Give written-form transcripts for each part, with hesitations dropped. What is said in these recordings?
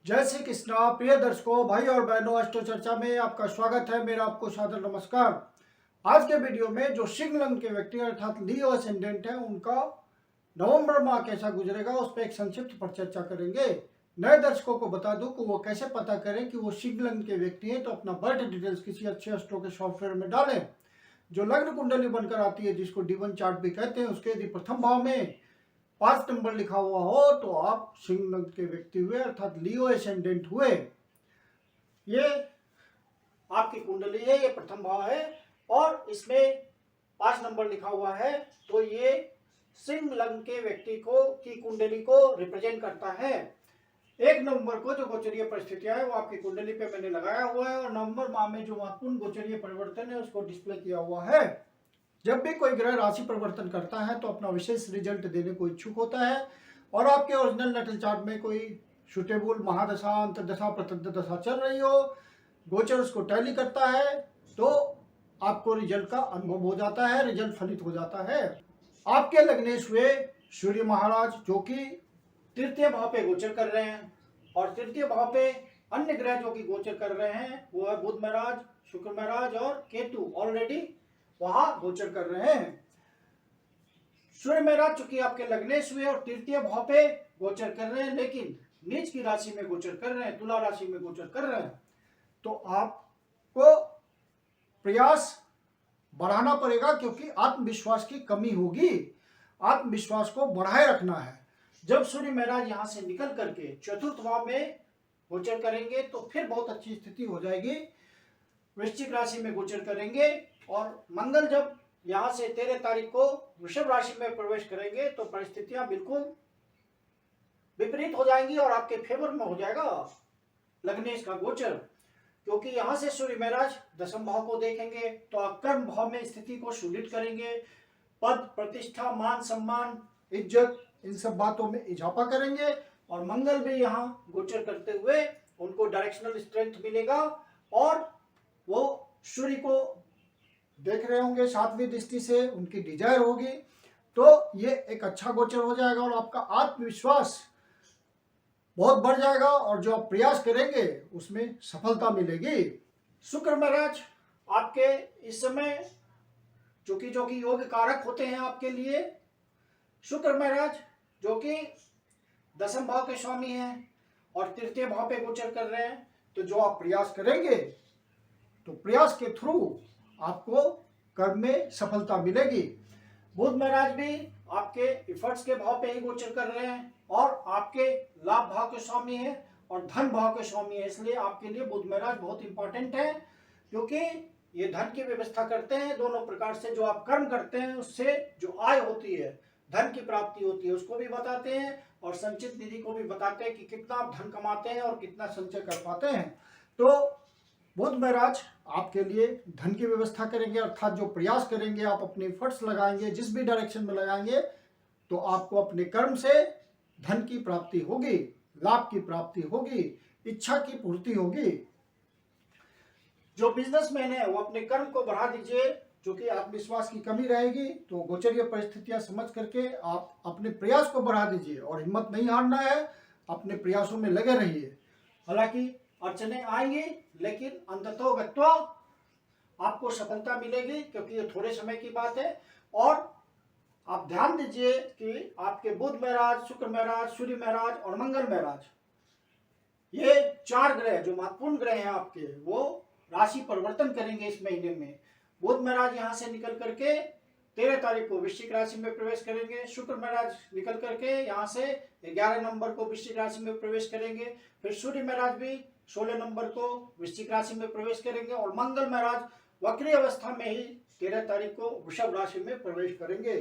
जय श्री कृष्णा। प्रिय दर्शकों, भाई और बहनों, अष्टो चर्चा में आपका स्वागत है। मेरा आपको सादर नमस्कार। आज के वीडियो में जो सिंह लग्न के व्यक्ति अर्थात लियो असेंडेंट है, उनका नवंबर माह कैसा गुजरेगा उस पर एक संक्षिप्त पर चर्चा करेंगे। नए दर्शकों को बता दूं कि वो कैसे पता करें कि वो सिंह लग्न के व्यक्ति हैं। तो अपना बर्थ डिटेल्स किसी अच्छे एस्ट्रो के सॉफ्टवेयर में डालें। जो लग्न कुंडली बनकर आती है, जिसको D1 चार्ट भी कहते हैं, उसके यदि प्रथम भाव में 5 नंबर लिखा हुआ हो तो आप सिंह लग्न के व्यक्ति हुए, अर्थात लियो एसेंडेंट हुए। ये आपकी कुंडली है, ये प्रथम भाव है और इसमें 5 नंबर लिखा हुआ है, तो ये सिंह लग्न के व्यक्ति को की कुंडली को रिप्रेजेंट करता है। 1 नवंबर को जो गोचरीय परिस्थितियां है वो आपकी कुंडली पे मैंने लगाया हुआ है और नवंबर माह में जो महत्वपूर्ण गोचरीय परिवर्तन है उसको डिस्प्ले किया हुआ है। जब भी कोई ग्रह राशि परिवर्तन करता है तो अपना विशेष रिजल्ट देने को इच्छुक होता है और आपके ओरिजिनल नेटल चार्ट में कोई सुटेबल महादशा, अंतर्दशा, प्रत्यंतदशा चल रही हो, गोचर उसको टैली करता है, तो आपको रिजल्ट का अनुभव हो जाता है, रिजल्ट फलित हो जाता है। आपके लग्नेश हुए सूर्य महाराज जो कि तृतीय भाव पे गोचर कर रहे हैं और तृतीय भाव पे अन्य ग्रह जो कि गोचर कर रहे हैं वो है बुध महाराज, शुक्र महाराज और केतु ऑलरेडी वहां गोचर कर रहे हैं। सूर्य महाराज चूंकि आपके लग्नेश हुए और तृतीय भाव पे गोचर कर रहे हैं, लेकिन नीच की राशि में गोचर कर रहे हैं, तुला राशि में गोचर कर रहे हैं, तो आपको प्रयास बढ़ाना पड़ेगा क्योंकि आत्मविश्वास की कमी होगी। आत्मविश्वास को बढ़ाए रखना है। जब सूर्य महाराज यहां से निकल करके चतुर्थ भाव में गोचर करेंगे तो फिर बहुत अच्छी स्थिति हो जाएगी। वृश्चिक राशि में गोचर करेंगे और मंगल जब यहां से 13 तारीख को वृषभ राशि में प्रवेश करेंगे तो परिस्थितियां बिल्कुल विपरीत हो जाएंगी और आपके फेवर में हो जाएगा लग्नेश का गोचर, क्योंकि यहां से सूर्य महाराज दशम भाव को देखेंगे तो अकर्म भाव में स्थिति को सुदृढ़ करेंगे। पद, प्रतिष्ठा, मान सम्मान, इज्जत, इन सब बातों में इजाफा करेंगे और मंगल भी यहाँ गोचर करते हुए उनको डायरेक्शनल स्ट्रेंथ मिलेगा और वो सूर्य को देख रहे होंगे 7वीं दृष्टि से, उनकी डिजायर होगी, तो ये एक अच्छा गोचर हो जाएगा और आपका आत्मविश्वास बहुत बढ़ जाएगा और जो आप प्रयास करेंगे उसमें सफलता मिलेगी। शुक्र महाराज आपके इस समय जो कि योग कारक होते हैं आपके लिए, शुक्र महाराज जो कि दशम भाव के स्वामी हैं और तृतीय भाव पे गोचर कर रहे हैं, तो जो आप प्रयास करेंगे तो प्रयास के थ्रू आपको कर्म में सफलता मिलेगी। बुध महाराज भी आपके इफर्ट्स के भाव पे ही गोचर कर रहे हैं और आपके लाभ भाव के स्वामी हैं और धन भाव के स्वामी है, इसलिए आपके लिए बुध महाराज बहुत इंपॉर्टेंट है क्योंकि ये धन की व्यवस्था करते हैं। दोनों प्रकार से जो आप कर्म करते हैं उससे जो आय होती है, धन की प्राप्ति होती है, उसको भी बताते हैं और संचित निधि को भी बताते हैं कि कितना आप धन कमाते हैं और कितना संचय कर पाते हैं। तो बुध महाराज आपके लिए धन की व्यवस्था करेंगे, अर्थात जो प्रयास करेंगे, आप अपने एफर्ट्स लगाएंगे, जिस भी डायरेक्शन में लगाएंगे, तो आपको अपने कर्म से धन की प्राप्ति होगी, लाभ की प्राप्ति होगी, इच्छा की पूर्ति होगी। जो बिजनेसमैन है वो अपने कर्म को बढ़ा दीजिए, जो कि आत्मविश्वास की कमी रहेगी तो गोचरीय परिस्थितियां समझ करके आप अपने प्रयास को बढ़ा दीजिए और हिम्मत नहीं हारना है, अपने प्रयासों में लगे रहिए। हालांकि अड़चने आएंगी लेकिन अंततोगत्वा आपको सफलता मिलेगी क्योंकि ये थोड़े समय की बात है। और आप ध्यान दीजिए कि आपके बुध महाराज, शुक्र महाराज, सूर्य महाराज और मंगल महाराज, ये 4 ग्रह जो महत्वपूर्ण ग्रह हैं आपके, वो राशि परिवर्तन करेंगे इस महीने में। बुध महाराज यहाँ से निकल करके 13 तारीख को वृश्चिक राशि में प्रवेश करेंगे, शुक्र महाराज निकल करके यहाँ से 11 नंबर को वृश्चिक राशि में प्रवेश करेंगे, फिर सूर्य महाराज भी 16 नंबर को वृश्चिक राशि में प्रवेश करेंगे और मंगल महाराज वक्री अवस्था में ही 13 तारीख को वृषभ राशि में प्रवेश करेंगे।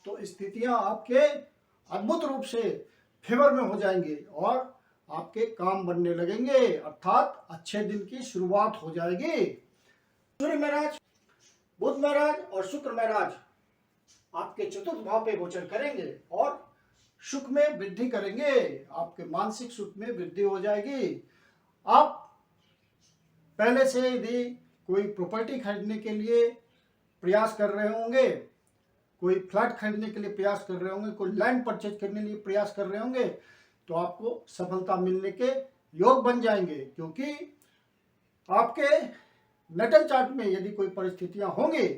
तो स्थितियां आपके अद्भुत रूप से फेवर में हो जाएंगे और आपके काम बनने लगेंगे, अर्थात अच्छे दिन की शुरुआत हो जाएगी। सूर्य महाराज, बुध महाराज और शुक्र महाराज आपके चतुर्थ भाव पे गोचर करेंगे और सुख में वृद्धि करेंगे, आपके मानसिक सुख में वृद्धि हो जाएगी। आप पहले से यदि कोई प्रॉपर्टी खरीदने के लिए प्रयास कर रहे होंगे, कोई फ्लैट खरीदने के लिए प्रयास कर रहे होंगे, कोई लैंड परचेज करने के लिए प्रयास कर रहे होंगे, तो आपको सफलता मिलने के योग बन जाएंगे, क्योंकि आपके नेटल चार्ट में यदि कोई परिस्थितियां होंगी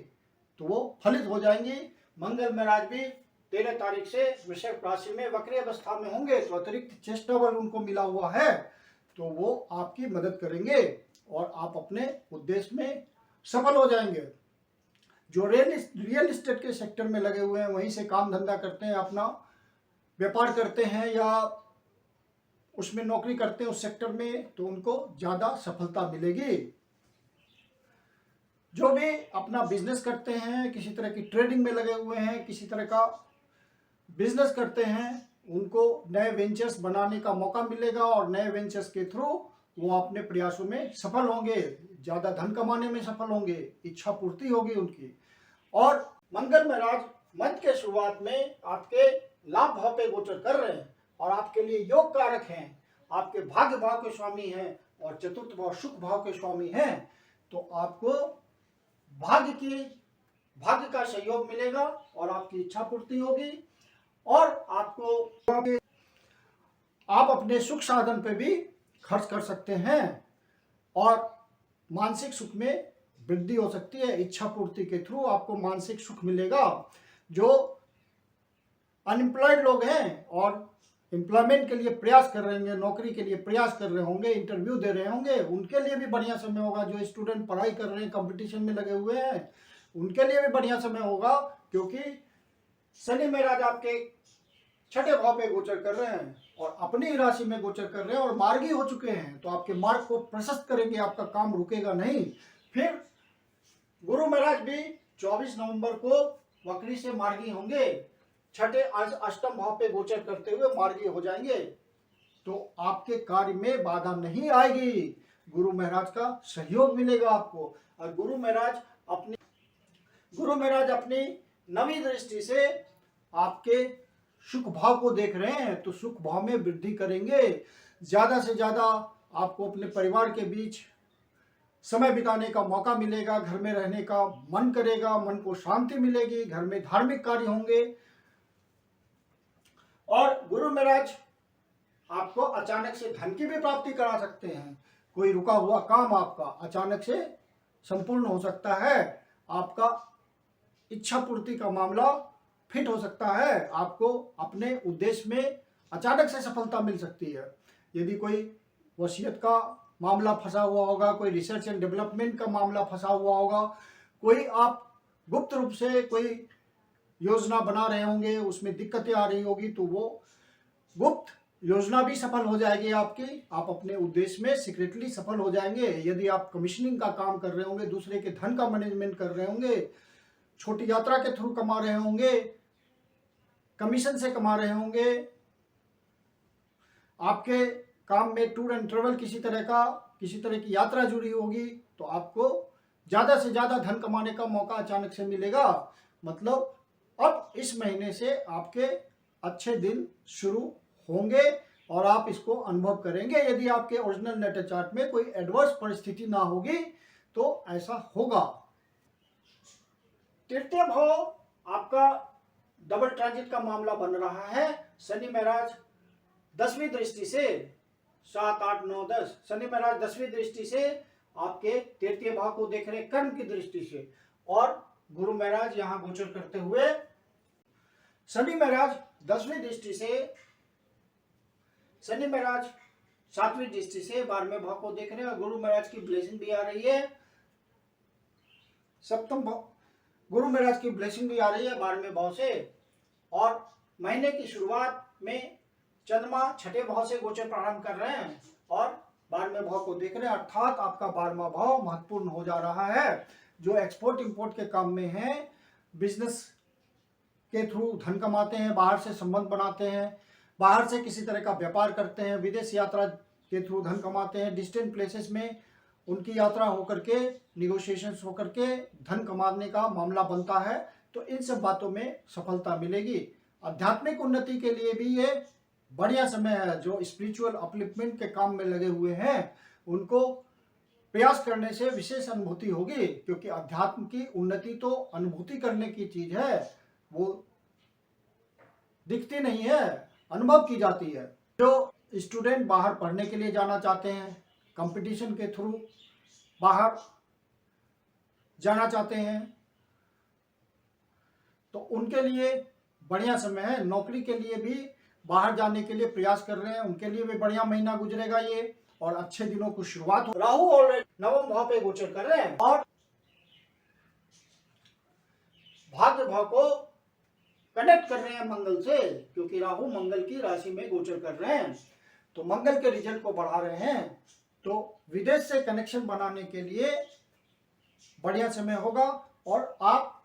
तो वो फलित हो जाएंगी। मंगल महाराज भी 13 तारीख से वृषभ राशि में वक्री अवस्था में होंगे, तो अतिरिक्त चेष्टा बल उनको मिला हुआ है, तो वो आपकी मदद करेंगे और आप अपने उद्देश्य में सफल हो जाएंगे। जो रियल एस्टेट के सेक्टर में लगे हुए हैं, वहीं से काम धंधा करते हैं, अपना व्यापार करते हैं या उसमें नौकरी करते हैं उस सेक्टर में, तो उनको ज़्यादा सफलता मिलेगी। जो भी अपना बिजनेस करते हैं, किसी तरह की ट्रेडिंग में लगे हुए हैं, किसी तरह का बिजनेस करते हैं, उनको नए वेंचर्स बनाने का मौका मिलेगा और नए वेंचर्स के थ्रू वो अपने प्रयासों में सफल होंगे, ज़्यादा धन कमाने में सफल होंगे, इच्छा पूर्ति होगी उनकी। और मंगल महाराज मंथ के शुरुआत में आपके लाभ भाव पे गोचर कर रहे हैं और आपके लिए योग कारक हैं, आपके भाग्य भाव के स्वामी हैं और चतुर्थ भाव सुख भाव के स्वामी हैं। तो आपको भाग्य का सहयोग मिलेगा और आपकी इच्छा पूर्ति होगी और आप अपने सुख साधन पे भी खर्च कर सकते हैं और मानसिक सुख में वृद्धि हो सकती है। इच्छा पूर्ति के थ्रू आपको मानसिक सुख मिलेगा। जो अनएम्प्लॉयड लोग हैं और एम्प्लॉयमेंट के लिए प्रयास कर रहे होंगे, नौकरी के लिए प्रयास कर रहे होंगे, इंटरव्यू दे रहे होंगे, उनके लिए भी बढ़िया समय होगा। जो स्टूडेंट पढ़ाई कर रहे हैं, कंपटीशन में लगे हुए हैं, उनके लिए भी बढ़िया समय होगा, क्योंकि शनि महाराज आपके छठे भाव पे गोचर कर रहे हैं और अपनी राशि में गोचर कर रहे हैं और मार्गी हो चुके हैं, तो आपके मार्ग को प्रशस्त करेंगे, आपका काम रुकेगा नहीं। फिर गुरु महाराज भी 24 नवंबर को वक्री से मार्गी होंगे, छठे अष्टम भाव पे गोचर करते हुए मार्गी हो जाएंगे, तो आपके कार्य में बाधा नहीं आएगी। गुरु महाराज का सहयोग मिलेगा आपको। और गुरु महाराज अपनी नवी दृष्टि से आपके सुख भाव को देख रहे हैं, तो सुख भाव में वृद्धि करेंगे। ज्यादा से ज्यादा आपको अपने परिवार के बीच समय बिताने का मौका मिलेगा, घर में रहने का मन करेगा, मन को शांति मिलेगी, घर में धार्मिक कार्य होंगे। और गुरु महाराज आपको अचानक से धन की भी प्राप्ति करा सकते हैं। कोई रुका हुआ काम आपका अचानक से संपूर्ण हो सकता है, आपका इच्छा पूर्ति का मामला फिट हो सकता है, आपको अपने उद्देश्य में अचानक से सफलता मिल सकती है। यदि कोई वसीयत का मामला फंसा हुआ होगा, कोई रिसर्च एंड डेवलपमेंट का मामला फंसा हुआ होगा, कोई आप गुप्त रूप से कोई योजना बना रहे होंगे, उसमें दिक्कतें आ रही होगी, तो वो गुप्त योजना भी सफल हो जाएगी आपकी। आप अपने उद्देश्य में सीक्रेटली सफल हो जाएंगे। यदि आप कमीशनिंग का काम कर रहे होंगे, दूसरे के धन का मैनेजमेंट कर रहे होंगे, छोटी यात्रा के थ्रू कमा रहे होंगे, कमीशन से कमा रहे होंगे, आपके काम में टूर एंड ट्रेवल किसी तरह की यात्रा जुड़ी होगी, तो आपको ज़्यादा से ज़्यादा धन कमाने का मौका अचानक से मिलेगा। मतलब अब इस महीने से आपके अच्छे दिन शुरू होंगे और आप इसको अनुभव करेंगे। यदि आपके ओरिजिनल नेटल चार्ट में कोई एडवर्स परिस्थिति ना होगी तो ऐसा होगा। तृतीय भाव आपका डबल ट्रांजिट का मामला बन रहा है। शनि महाराज 10वीं दृष्टि से 7, 8, 9, 10 शनि महाराज 10वीं दृष्टि से आपके तृतीय भाव को देख रहे कर्म की दृष्टि से, और गुरु महाराज यहां गोचर करते हुए शनि महाराज 10वीं दृष्टि से, शनि महाराज 7वीं दृष्टि से 12वें भाव को देख रहे हैं और गुरु महाराज की ब्लेसिंग भी आ रही है। सप्तम भाव गुरु महाराज की ब्लेसिंग भी आ रही है 12वें भाव से। और महीने की शुरुआत में चंद्रमा छठे भाव से गोचर प्रारंभ कर रहे हैं और 12वें भाव को देख रहे हैं, अर्थात आपका 12वां भाव महत्वपूर्ण हो जा रहा है। जो एक्सपोर्ट इंपोर्ट के काम में है, बिजनेस के थ्रू धन कमाते हैं, बाहर से संबंध बनाते हैं, बाहर से किसी तरह का व्यापार करते हैं, विदेश यात्रा के थ्रू धन कमाते हैं, डिस्टेंट प्लेसेस में उनकी यात्रा होकर के, निगोशिएशंस होकर के धन कमाने का मामला बनता है, तो इन सब बातों में सफलता मिलेगी। आध्यात्मिक उन्नति के लिए भी ये बढ़िया समय है। जो स्पिरिचुअल अपलिफ्टमेंट के काम में लगे हुए हैं, उनको प्रयास करने से विशेष अनुभूति होगी, क्योंकि अध्यात्म की उन्नति तो अनुभूति करने की चीज है, वो दिखती नहीं है, अनुभव की जाती है। जो स्टूडेंट बाहर पढ़ने के लिए जाना चाहते हैं, कंपटीशन के थ्रू बाहर जाना चाहते हैं, तो उनके लिए बढ़िया समय है। नौकरी के लिए भी बाहर जाने के लिए प्रयास कर रहे हैं, उनके लिए भी बढ़िया महीना गुजरेगा ये और अच्छे दिनों की शुरुआत हो। राहु ऑलरेडी नवम भाव पे गोचर कर रहे हैं और भाग्य भाव को कनेक्ट कर रहे हैं मंगल से, क्योंकि राहु मंगल की राशि में गोचर कर रहे हैं, तो मंगल के रिजल्ट को बढ़ा रहे हैं। तो विदेश से कनेक्शन बनाने के लिए बढ़िया समय होगा। और आप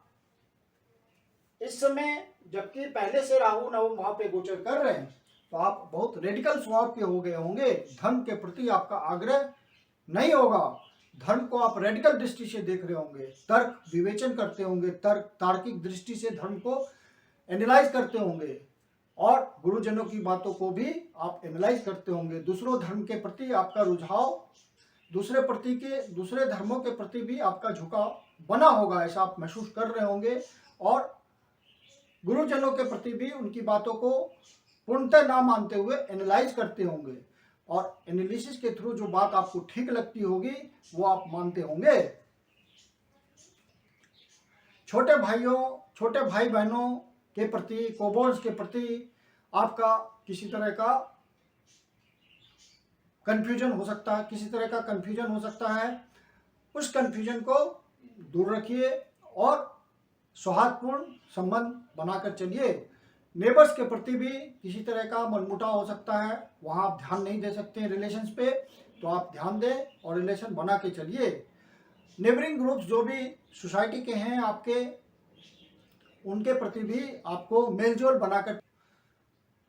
इस समय, जबकि पहले से राहु नवम भाव पे गोचर कर रहे हैं, तो आप बहुत रेडिकल स्वभाव के हो गए होंगे। धन के प्रति आपका आग्रह नहीं होगा, धर्म को आप रेडिकल दृष्टि से देख रहे होंगे, तर्क विवेचन करते होंगे, तार्किक दृष्टि से धर्म को एनालाइज करते होंगे और गुरुजनों की बातों को भी आप एनालाइज करते होंगे। दूसरों धर्म के प्रति आपका रुझाव, दूसरे धर्मों के प्रति भी आपका झुकाव बना होगा, ऐसा आप महसूस कर रहे होंगे। और गुरुजनों के प्रति भी उनकी बातों को पूर्णतः ना मानते हुए एनालाइज करते होंगे और एनालिसिस के थ्रू जो बात आपको ठीक लगती होगी वो आप मानते होंगे। छोटे भाई बहनों के प्रति, कोबोल्स के प्रति आपका किसी तरह का कंफ्यूजन हो सकता है, उस कंफ्यूजन को दूर रखिए और सौहार्दपूर्ण संबंध बनाकर चलिए। नेबर्स के प्रति भी किसी तरह का मनमुटाव हो सकता है, वहाँ आप ध्यान नहीं दे सकते हैं रिलेशंस पे, तो आप ध्यान दें और रिलेशन बना के चलिए। नेबरिंग ग्रुप्स जो भी सोसाइटी के हैं आपके, उनके प्रति भी आपको मेलजोल बनाकर,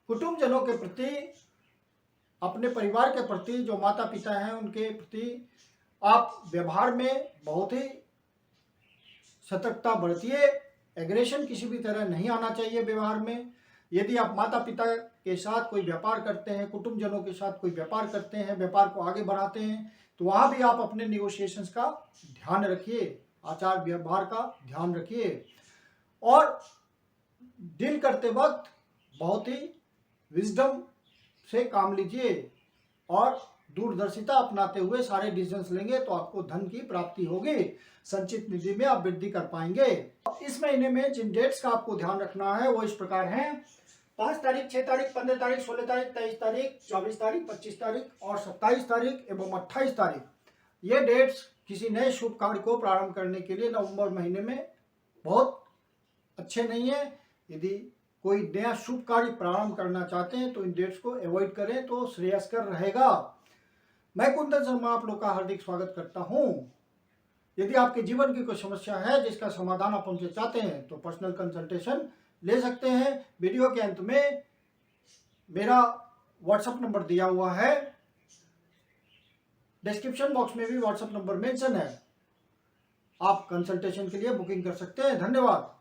कुटुंबजनों के प्रति, अपने परिवार के प्रति, जो माता पिता हैं उनके प्रति आप व्यवहार में बहुत ही सतर्कता बरतिए। एग्रेशन किसी भी तरह नहीं आना चाहिए व्यवहार में। यदि आप माता पिता के साथ कोई व्यापार करते हैं, कुटुंबजनों के साथ कोई व्यापार करते हैं, व्यापार को आगे बढ़ाते हैं, तो वहाँ भी आप अपने निगोशिएशंस का ध्यान रखिए, आचार व्यवहार का ध्यान रखिए और डील करते वक्त बहुत ही विजडम से काम लीजिए और दूरदर्शिता अपनाते हुए सारे डिसीजंस लेंगे तो आपको धन की प्राप्ति होगी। संचित निधि में आप वृद्धि कर पाएंगे। इस महीने में जिन डेट्स का आपको ध्यान रखना है वो इस प्रकार हैं: 5 तारीख, 6 तारीख, 15 तारीख, 16 तारीख, 23 तारीख, 24 तारीख, 25 तारीख और 27 तारीख एवं 28 तारीख। ये डेट्स किसी नए शुभ कार्य को प्रारंभ करने के लिए नवंबर महीने में बहुत अच्छे नहीं है। यदि कोई नया शुभ कार्य प्रारंभ करना चाहते हैं तो इन डेट्स को अवॉइड करें तो श्रेयस्कर रहेगा। मैं कुंदन शर्मा आप लोग का हार्दिक स्वागत करता हूं। यदि आपके जीवन की कोई समस्या है जिसका समाधान आप हमसे चाहते हैं तो पर्सनल कंसल्टेशन ले सकते हैं। वीडियो के अंत में मेरा व्हाट्सएप नंबर दिया हुआ है, डिस्क्रिप्शन बॉक्स में भी व्हाट्सएप नंबर मेंशन है, आप कंसल्टेशन के लिए बुकिंग कर सकते हैं। धन्यवाद।